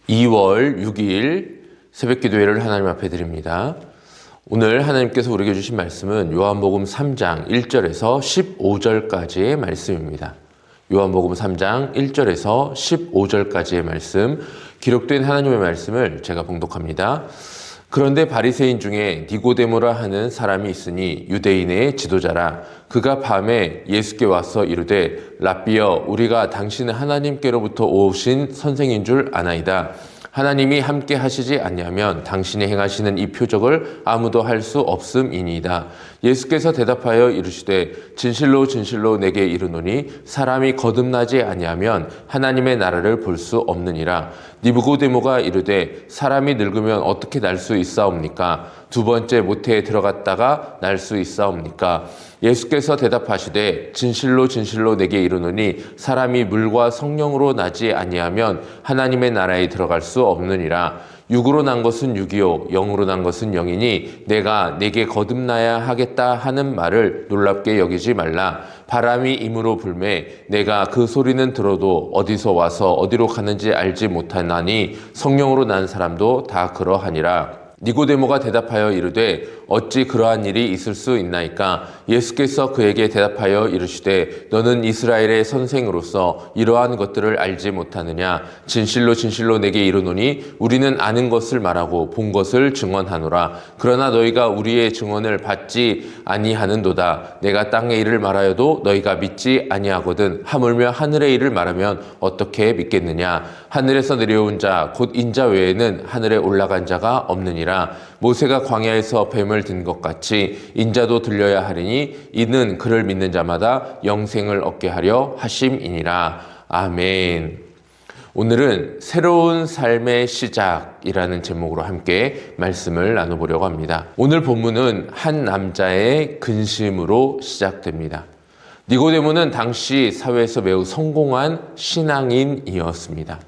2월 6일 새벽기도회를 하나님 앞에 드립니다. 오늘 하나님께서 우리에게 주신 말씀은 요한복음 3장 1절에서 15절까지의 말씀입니다. 요한복음 3장 1절에서 15절까지의 말씀, 기록된 하나님의 말씀을 제가 봉독합니다. 그런데 바리새인 중에 니고데모라 하는 사람이 있으니 유대인의 지도자라. 그가 밤에 예수께 와서 이르되 랍비여, 우리가 당신은 하나님께로부터 오신 선생인 줄 아나이다. 하나님이 함께 하시지 아니하면 당신이 행하시는 이 표적을 아무도 할 수 없음이니이다. 예수께서 대답하여 이르시되 진실로 진실로 내게 이르노니 사람이 거듭나지 아니하면 하나님의 나라를 볼 수 없느니라. 니고데모가 이르되 사람이 늙으면 어떻게 날 수 있사옵니까? 두 번째 모태에 들어갔다가 날 수 있사옵니까? 예수께서 대답하시되 진실로 진실로 내게 이르노니 사람이 물과 성령으로 나지 아니하면 하나님의 나라에 들어갈 수 없느니라. 육으로 난 것은 육이요 영으로 난 것은 영이니 내가 내게 거듭나야 하겠다 하는 말을 놀랍게 여기지 말라. 바람이 임으로 불매 내가 그 소리는 들어도 어디서 와서 어디로 가는지 알지 못하나니 성령으로 난 사람도 다 그러하니라. 니고데모가 대답하여 이르되 어찌 그러한 일이 있을 수 있나이까? 예수께서 그에게 대답하여 이르시되 너는 이스라엘의 선생으로서 이러한 것들을 알지 못하느냐? 진실로 진실로 내게 이르노니 우리는 아는 것을 말하고 본 것을 증언하노라. 그러나 너희가 우리의 증언을 받지 아니하는도다. 내가 땅의 일을 말하여도 너희가 믿지 아니하거든. 하물며 하늘의 일을 말하면 어떻게 믿겠느냐? 하늘에서 내려온 자 곧 인자 외에는 하늘에 올라간 자가 없느니라. 모세가 광야에서 뱀을 든 것 같이 인자도 들려야 하리니 이는 그를 믿는 자마다 영생을 얻게 하려 하심이니라. 아멘. 오늘은 새로운 삶의 시작이라는 제목으로 함께 말씀을 나눠보려고 합니다. 오늘 본문은 한 남자의 근심으로 시작됩니다. 니고데모는 당시 사회에서 매우 성공한 신앙인이었습니다.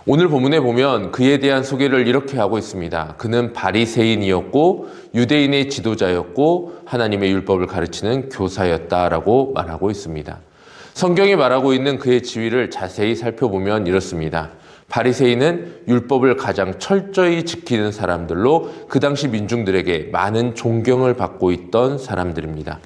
오늘 본문에 보면 그에 대한 소개를 이렇게 하고 있습니다. 그는 바리새인이었고 유대인의 지도자였고 하나님의 율법을 가르치는 교사였다라고 말하고 있습니다. 성경이 말하고 있는 그의 지위를 자세히 살펴보면 이렇습니다. 바리새인은 율법을 가장 철저히 지키는 사람들로 그 당시 민중들에게 많은 존경을 받고 있던 사람들입니다.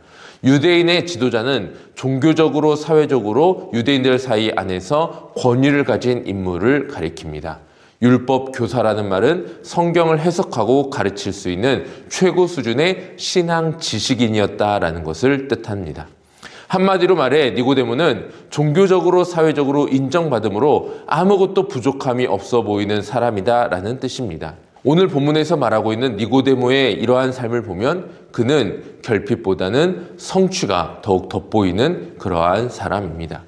유대인의 지도자는 종교적으로 사회적으로 유대인들 사이 안에서 권위를 가진 인물을 가리킵니다. 율법 교사라는 말은 성경을 해석하고 가르칠 수 있는 최고 수준의 신앙 지식인이었다라는 것을 뜻합니다. 한마디로 말해 니고데모는 종교적으로 사회적으로 인정받음으로 아무것도 부족함이 없어 보이는 사람이다라는 뜻입니다. 오늘 본문에서 말하고 있는 니고데모의 이러한 삶을 보면 그는 결핍보다는 성취가 더욱 돋보이는 그러한 사람입니다.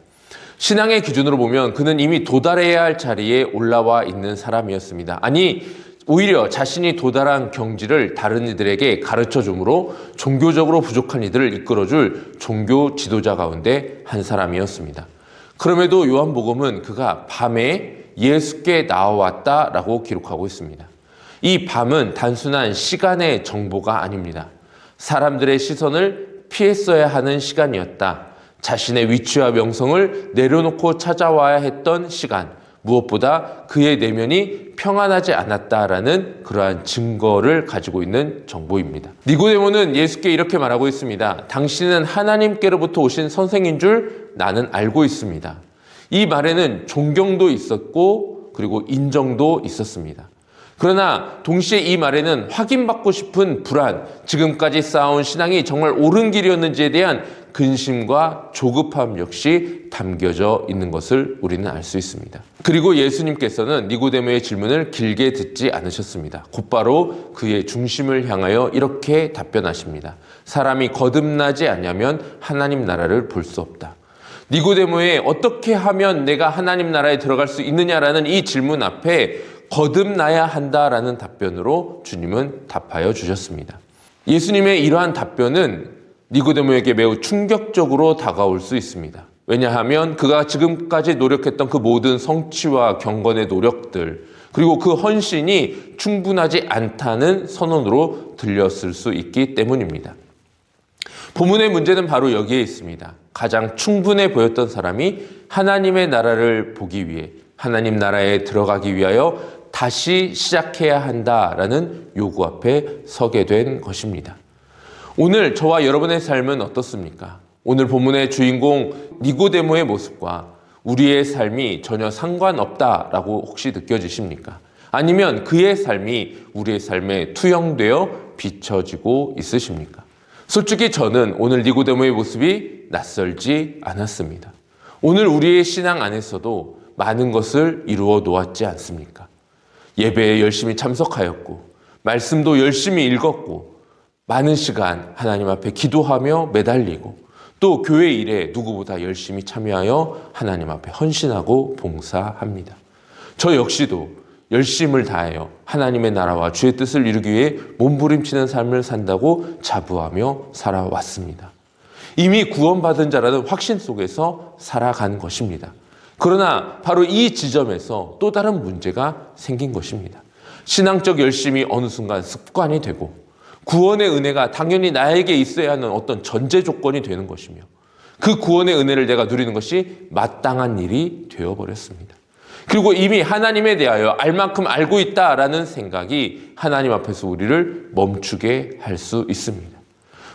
신앙의 기준으로 보면 그는 이미 도달해야 할 자리에 올라와 있는 사람이었습니다. 아니, 오히려 자신이 도달한 경지를 다른 이들에게 가르쳐 주므로 종교적으로 부족한 이들을 이끌어줄 종교 지도자 가운데 한 사람이었습니다. 그럼에도 요한복음은 그가 밤에 예수께 나와왔다라고 기록하고 있습니다. 이 밤은 단순한 시간의 정보가 아닙니다. 사람들의 시선을 피했어야 하는 시간이었다. 자신의 위치와 명성을 내려놓고 찾아와야 했던 시간. 무엇보다 그의 내면이 평안하지 않았다라는 그러한 증거를 가지고 있는 정보입니다. 니고데모는 예수께 이렇게 말하고 있습니다. 당신은 하나님께로부터 오신 선생인 줄 나는 알고 있습니다. 이 말에는 존경도 있었고 그리고 인정도 있었습니다. 그러나 동시에 이 말에는 확인받고 싶은 불안, 지금까지 쌓아온 신앙이 정말 옳은 길이었는지에 대한 근심과 조급함 역시 담겨져 있는 것을 우리는 알 수 있습니다. 그리고 예수님께서는 니고데모의 질문을 길게 듣지 않으셨습니다. 곧바로 그의 중심을 향하여 이렇게 답변하십니다. 사람이 거듭나지 않으면 하나님 나라를 볼 수 없다. 니고데모의 어떻게 하면 내가 하나님 나라에 들어갈 수 있느냐라는 이 질문 앞에 거듭나야 한다라는 답변으로 주님은 답하여 주셨습니다. 예수님의 이러한 답변은 니고데모에게 매우 충격적으로 다가올 수 있습니다. 왜냐하면 그가 지금까지 노력했던 그 모든 성취와 경건의 노력들 그리고 그 헌신이 충분하지 않다는 선언으로 들렸을 수 있기 때문입니다. 본문의 문제는 바로 여기에 있습니다. 가장 충분해 보였던 사람이 하나님의 나라를 보기 위해 하나님 나라에 들어가기 위하여 다시 시작해야 한다라는 요구 앞에 서게 된 것입니다. 오늘 저와 여러분의 삶은 어떻습니까? 오늘 본문의 주인공 니고데모의 모습과 우리의 삶이 전혀 상관없다라고 혹시 느껴지십니까? 아니면 그의 삶이 우리의 삶에 투영되어 비춰지고 있으십니까? 솔직히 저는 오늘 니고데모의 모습이 낯설지 않았습니다. 오늘 우리의 신앙 안에서도 많은 것을 이루어 놓았지 않습니까? 예배에 열심히 참석하였고, 말씀도 열심히 읽었고, 많은 시간 하나님 앞에 기도하며 매달리고, 또 교회 일에 누구보다 열심히 참여하여 하나님 앞에 헌신하고 봉사합니다. 저 역시도 열심을 다하여 하나님의 나라와 주의 뜻을 이루기 위해 몸부림치는 삶을 산다고 자부하며 살아왔습니다. 이미 구원받은 자라는 확신 속에서 살아간 것입니다. 그러나 바로 이 지점에서 또 다른 문제가 생긴 것입니다. 신앙적 열심이 어느 순간 습관이 되고 구원의 은혜가 당연히 나에게 있어야 하는 어떤 전제 조건이 되는 것이며 그 구원의 은혜를 내가 누리는 것이 마땅한 일이 되어버렸습니다. 그리고 이미 하나님에 대하여 알 만큼 알고 있다라는 생각이 하나님 앞에서 우리를 멈추게 할 수 있습니다.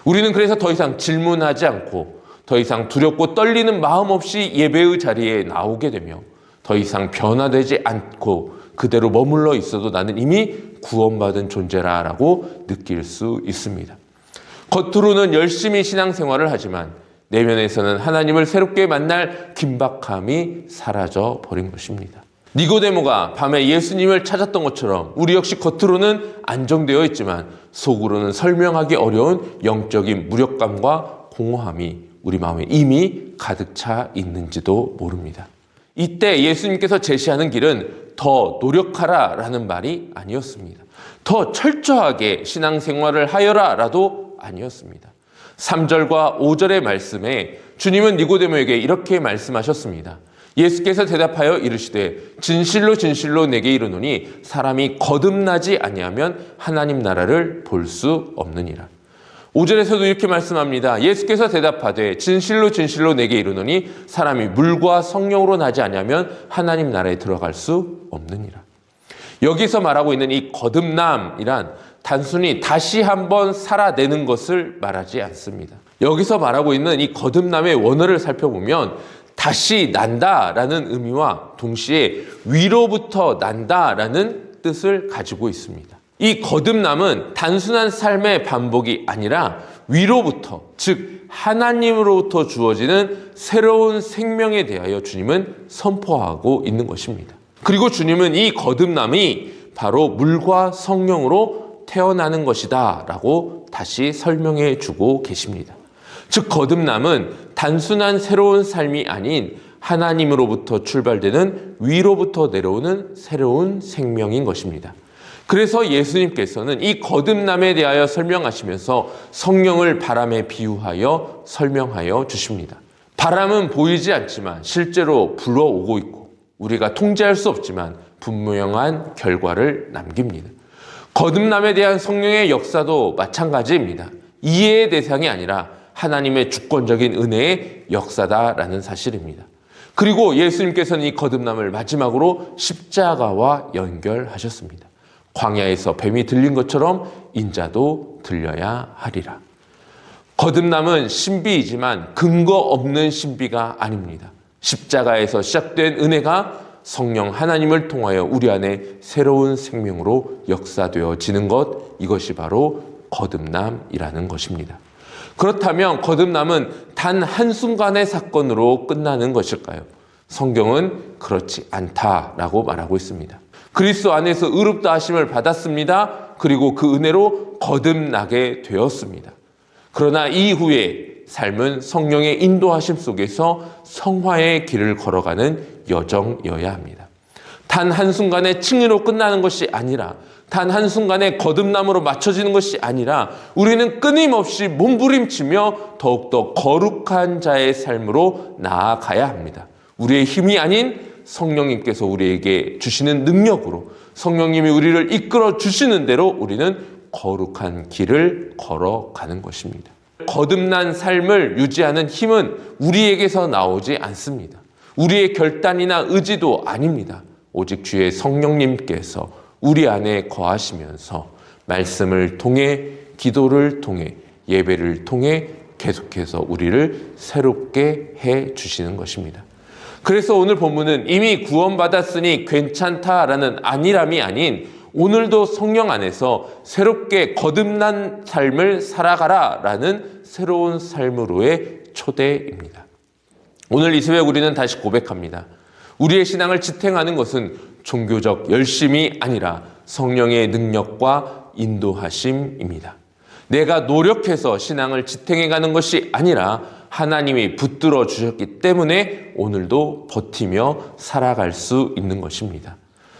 우리는 그래서 더 이상 질문하지 않고 더 이상 두렵고 떨리는 마음 없이 예배의 자리에 나오게 되며 더 이상 변화되지 않고 그대로 머물러 있어도 나는 이미 구원받은 존재라고 느낄 수 있습니다. 겉으로는 열심히 신앙생활을 하지만 내면에서는 하나님을 새롭게 만날 긴박함이 사라져 버린 것입니다. 니고데모가 밤에 예수님을 찾았던 것처럼 우리 역시 겉으로는 안정되어 있지만 속으로는 설명하기 어려운 영적인 무력감과 공허함이 우리 마음에 이미 가득 차 있는지도 모릅니다. 이때 예수님께서 제시하는 길은 더 노력하라라는 말이 아니었습니다. 더 철저하게 신앙생활을 하여라라도 아니었습니다. 3절과 5절의 말씀에 주님은 니고데모에게 이렇게 말씀하셨습니다. 예수께서 대답하여 이르시되 진실로 진실로 내게 이르노니 사람이 거듭나지 아니하면 하나님 나라를 볼 수 없느니라. 5절에서도 이렇게 말씀합니다. 예수께서 대답하되 진실로 진실로 내게 이르노니 사람이 물과 성령으로 나지 아니하면 하나님 나라에 들어갈 수 없느니라. 여기서 말하고 있는 이 거듭남이란 단순히 다시 한번 살아내는 것을 말하지 않습니다. 여기서 말하고 있는 이 거듭남의 원어를 살펴보면 다시 난다라는 의미와 동시에 위로부터 난다라는 뜻을 가지고 있습니다. 이 거듭남은 단순한 삶의 반복이 아니라 위로부터, 즉 하나님으로부터 주어지는 새로운 생명에 대하여 주님은 선포하고 있는 것입니다. 그리고 주님은 이 거듭남이 바로 물과 성령으로 태어나는 것이다 라고 다시 설명해 주고 계십니다. 즉 거듭남은 단순한 새로운 삶이 아닌 하나님으로부터 출발되는 위로부터 내려오는 새로운 생명인 것입니다. 그래서 예수님께서는 이 거듭남에 대하여 설명하시면서 성령을 바람에 비유하여 설명하여 주십니다. 바람은 보이지 않지만 실제로 불어오고 있고 우리가 통제할 수 없지만 분명한 결과를 남깁니다. 거듭남에 대한 성령의 역사도 마찬가지입니다. 이해의 대상이 아니라 하나님의 주권적인 은혜의 역사다라는 사실입니다. 그리고 예수님께서는 이 거듭남을 마지막으로 십자가와 연결하셨습니다. 광야에서 뱀이 들린 것처럼 인자도 들려야 하리라. 거듭남은 신비이지만 근거 없는 신비가 아닙니다. 십자가에서 시작된 은혜가 성령 하나님을 통하여 우리 안에 새로운 생명으로 역사되어지는 것, 이것이 바로 거듭남이라는 것입니다. 그렇다면 거듭남은 단 한순간의 사건으로 끝나는 것일까요? 성경은 그렇지 않다라고 말하고 있습니다. 그리스도 안에서 의롭다 하심을 받았습니다. 그리고 그 은혜로 거듭나게 되었습니다. 그러나 이후에 삶은 성령의 인도하심 속에서 성화의 길을 걸어가는 여정이어야 합니다. 단 한순간에 칭의로 끝나는 것이 아니라 단 한순간에 거듭남으로 맞춰지는 것이 아니라 우리는 끊임없이 몸부림치며 더욱더 거룩한 자의 삶으로 나아가야 합니다. 우리의 힘이 아닌 성령님께서 우리에게 주시는 능력으로 성령님이 우리를 이끌어 주시는 대로 우리는 거룩한 길을 걸어가는 것입니다. 거듭난 삶을 유지하는 힘은 우리에게서 나오지 않습니다. 우리의 결단이나 의지도 아닙니다. 오직 주의 성령님께서 우리 안에 거하시면서 말씀을 통해, 기도를 통해, 예배를 통해 계속해서 우리를 새롭게 해 주시는 것입니다. 그래서 오늘 본문은 이미 구원받았으니 괜찮다라는 안일함이 아닌 오늘도 성령 안에서 새롭게 거듭난 삶을 살아가라라는 새로운 삶으로의 초대입니다. 오늘 이 새벽 우리는 다시 고백합니다. 우리의 신앙을 지탱하는 것은 종교적 열심이 아니라 성령의 능력과 인도하심입니다. 내가 노력해서 신앙을 지탱해가는 것이 아니라 하나님이 붙들어 주셨기 때문에 오늘도 버티며 살아갈 수 있는 것입니다.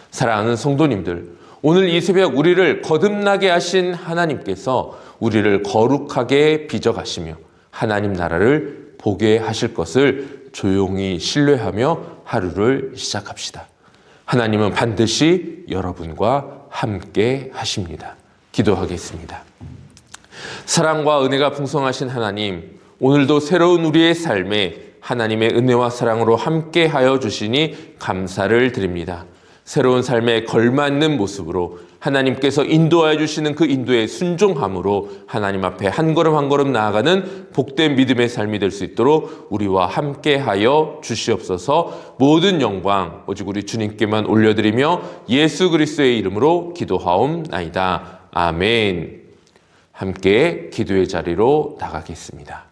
사랑하는 성도님들, 오늘 이 새벽 우리를 거듭나게 하신 하나님께서 우리를 거룩하게 빚어가시며 하나님 나라를 보게 하실 것을 조용히 신뢰하며 하루를 시작합시다. 하나님은 반드시 여러분과 함께 하십니다. 기도하겠습니다. 사랑과 은혜가 풍성하신 하나님, 오늘도 새로운 우리의 삶에 하나님의 은혜와 사랑으로 함께 하여 주시니 감사를 드립니다. 새로운 삶에 걸맞는 모습으로 하나님께서 인도하여 주시는 그 인도에 순종함으로 하나님 앞에 한 걸음 한 걸음 나아가는 복된 믿음의 삶이 될 수 있도록 우리와 함께 하여 주시옵소서. 모든 영광 오직 우리 주님께만 올려드리며 예수 그리스도의 이름으로 기도하옵나이다. 아멘. 함께 기도의 자리로 나가겠습니다.